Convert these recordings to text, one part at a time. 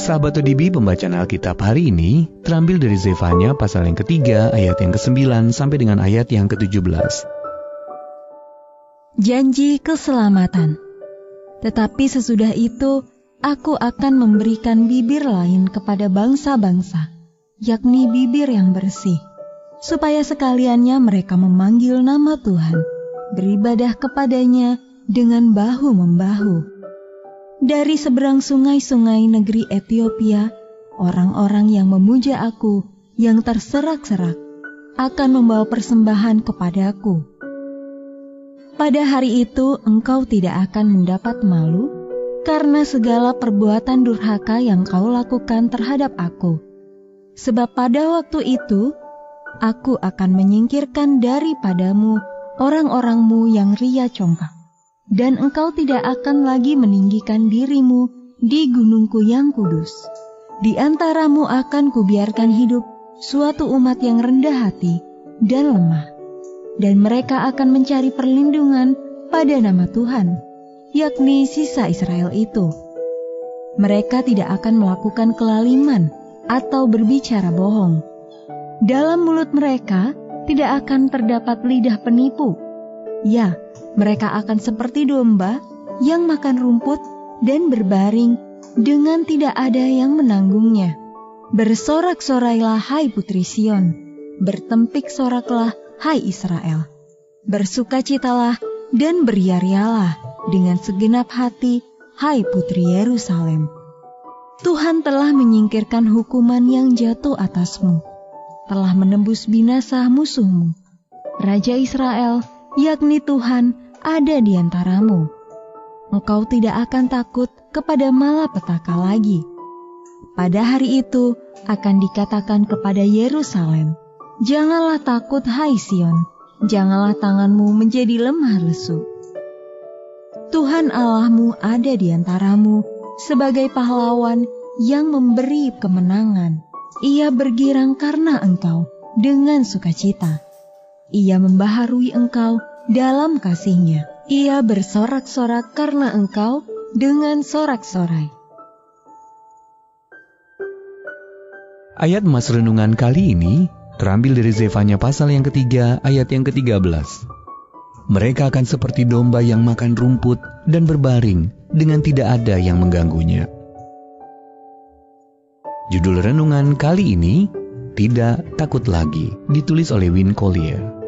Sahabat ODB, pembacaan Alkitab hari ini terambil dari Zefanya pasal yang ketiga ayat yang ke-9 sampai dengan ayat yang ke-17. Janji keselamatan. Tetapi sesudah itu, aku akan memberikan bibir lain kepada bangsa-bangsa, yakni bibir yang bersih, supaya sekaliannya mereka memanggil nama Tuhan, beribadah kepadanya dengan bahu-membahu. Dari seberang sungai-sungai negeri Etiopia, orang-orang yang memuja aku, yang terserak-serak, akan membawa persembahan kepadaku. Pada hari itu engkau tidak akan mendapat malu, karena segala perbuatan durhaka yang kau lakukan terhadap aku. Sebab pada waktu itu, aku akan menyingkirkan daripadamu orang-orangmu yang ria congkak. Dan engkau tidak akan lagi meninggikan dirimu di gunungku yang kudus. Di antaramu akan kubiarkan hidup suatu umat yang rendah hati dan lemah. Dan mereka akan mencari perlindungan pada nama Tuhan, yakni sisa Israel itu. Mereka tidak akan melakukan kelaliman atau berbicara bohong. Dalam mulut mereka tidak akan terdapat lidah penipu. Ya, mereka akan seperti domba yang makan rumput dan berbaring dengan tidak ada yang menanggungnya. Bersorak-sorailah hai putri Sion, bertempik soraklah hai Israel. Bersukacitalah dan beria-rialah dengan segenap hati hai putri Yerusalem. Tuhan telah menyingkirkan hukuman yang jatuh atasmu, telah menembus binasa musuhmu. Raja Israel, yakni Tuhan, ada di antaramu. Engkau tidak akan takut kepada malapetaka lagi. Pada hari itu akan dikatakan kepada Yerusalem, janganlah takut hai Sion, janganlah tanganmu menjadi lemah lesu. Tuhan Allahmu ada di antaramu sebagai pahlawan yang memberi kemenangan. Ia bergirang karena engkau dengan sukacita. Ia membaharui engkau dalam kasih-Nya. Ia bersorak-sorak karena engkau dengan sorak-sorai. Ayat Mas Renungan kali ini terambil dari Zefanya pasal yang ketiga ayat yang ke-13. Mereka akan seperti domba yang makan rumput dan berbaring dengan tidak ada yang mengganggunya. Judul renungan kali ini, Tidak Takut Lagi, ditulis oleh Win Collier.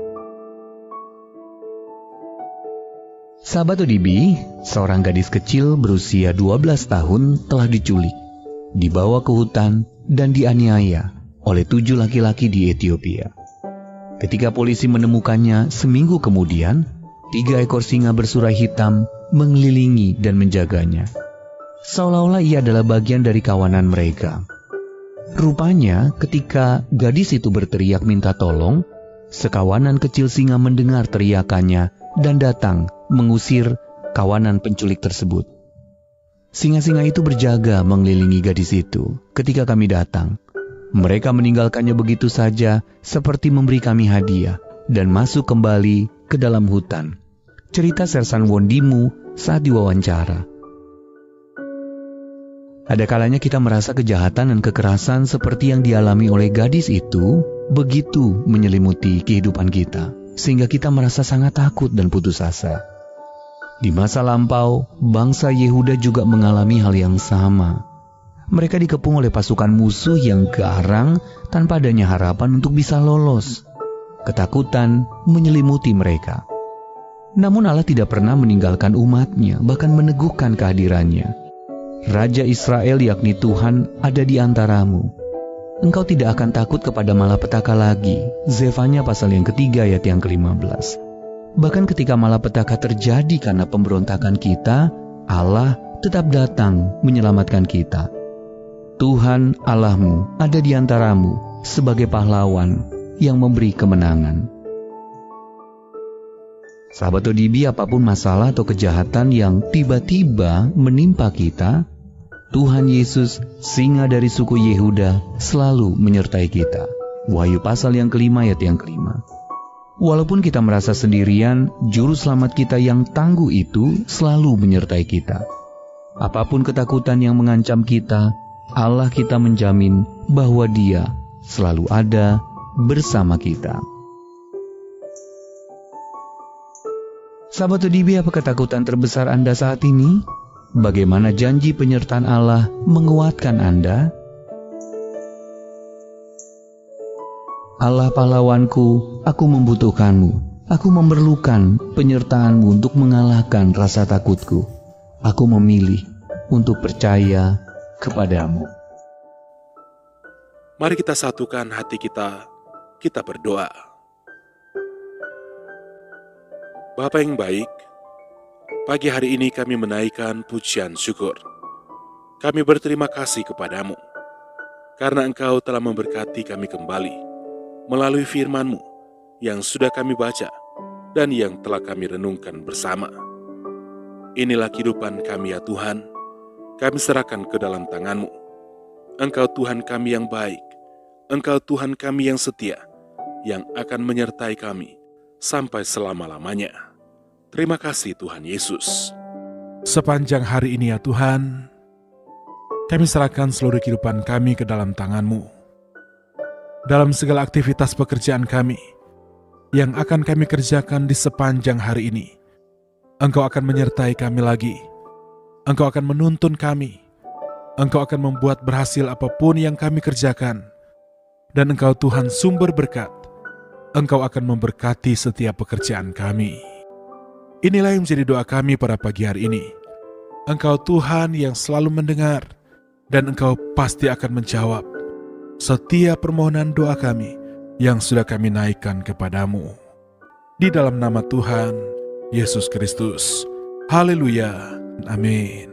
Sahabat ODB, seorang gadis kecil berusia 12 tahun telah diculik, dibawa ke hutan dan dianiaya oleh 7 laki-laki di Ethiopia. Ketika polisi menemukannya seminggu kemudian, 3 ekor singa bersurai hitam mengelilingi dan menjaganya, seolah-olah ia adalah bagian dari kawanan mereka. Rupanya ketika gadis itu berteriak minta tolong, sekawanan kecil singa mendengar teriakannya dan datang mengusir kawanan penculik tersebut. Singa-singa itu berjaga mengelilingi gadis itu. Ketika kami datang, mereka meninggalkannya begitu saja seperti memberi kami hadiah dan masuk kembali ke dalam hutan. Cerita Sersan Wondimu saat diwawancara. Ada kalanya kita merasa kejahatan dan kekerasan seperti yang dialami oleh gadis itu begitu menyelimuti kehidupan kita, sehingga kita merasa sangat takut dan putus asa. Di masa lampau, bangsa Yehuda juga mengalami hal yang sama. Mereka dikepung oleh pasukan musuh yang garang tanpa adanya harapan untuk bisa lolos. Ketakutan menyelimuti mereka. Namun Allah tidak pernah meninggalkan umat-Nya, bahkan meneguhkan kehadirannya. Raja Israel yakni Tuhan ada di antaramu. Engkau tidak akan takut kepada malapetaka lagi. Zefanya pasal yang ketiga ayat yang ke-15. Bahkan ketika malapetaka terjadi karena pemberontakan kita, Allah tetap datang menyelamatkan kita. Tuhan Allahmu ada di antaramu sebagai pahlawan yang memberi kemenangan. Sahabat ODB, apapun masalah atau kejahatan yang tiba-tiba menimpa kita, Tuhan Yesus, singa dari suku Yehuda, selalu menyertai kita. Wahyu pasal yang ke-5 ayat yang ke-5. Walaupun kita merasa sendirian, juru selamat kita yang tangguh itu selalu menyertai kita. Apapun ketakutan yang mengancam kita, Allah kita menjamin bahwa Dia selalu ada bersama kita. Sahabat ODB, apa ketakutan terbesar Anda saat ini? Bagaimana janji penyertaan Allah menguatkan Anda? Allah pahlawanku, aku membutuhkanmu. Aku memerlukan penyertaan-Mu untuk mengalahkan rasa takutku. Aku memilih untuk percaya kepadamu. Mari kita satukan hati kita berdoa. Bapa yang baik, pagi hari ini kami menaikkan pujian syukur. Kami berterima kasih kepadamu, karena Engkau telah memberkati kami kembali melalui firman-Mu yang sudah kami baca dan yang telah kami renungkan bersama. Inilah kehidupan kami ya Tuhan, kami serahkan ke dalam tangan-Mu. Engkau Tuhan kami yang baik, Engkau Tuhan kami yang setia, yang akan menyertai kami sampai selama-lamanya. Terima kasih Tuhan Yesus. Sepanjang hari ini ya Tuhan, kami serahkan seluruh kehidupan kami ke dalam tangan-Mu. Dalam segala aktivitas pekerjaan kami yang akan kami kerjakan di sepanjang hari ini, Engkau akan menyertai kami lagi. Engkau akan menuntun kami. Engkau akan membuat berhasil apapun yang kami kerjakan. Dan Engkau Tuhan sumber berkat. Engkau akan memberkati setiap pekerjaan kami. Inilah yang menjadi doa kami pada pagi hari ini. Engkau Tuhan yang selalu mendengar, dan Engkau pasti akan menjawab setiap permohonan doa kami yang sudah kami naikkan kepadamu. Di dalam nama Tuhan Yesus Kristus. Haleluya. Amin.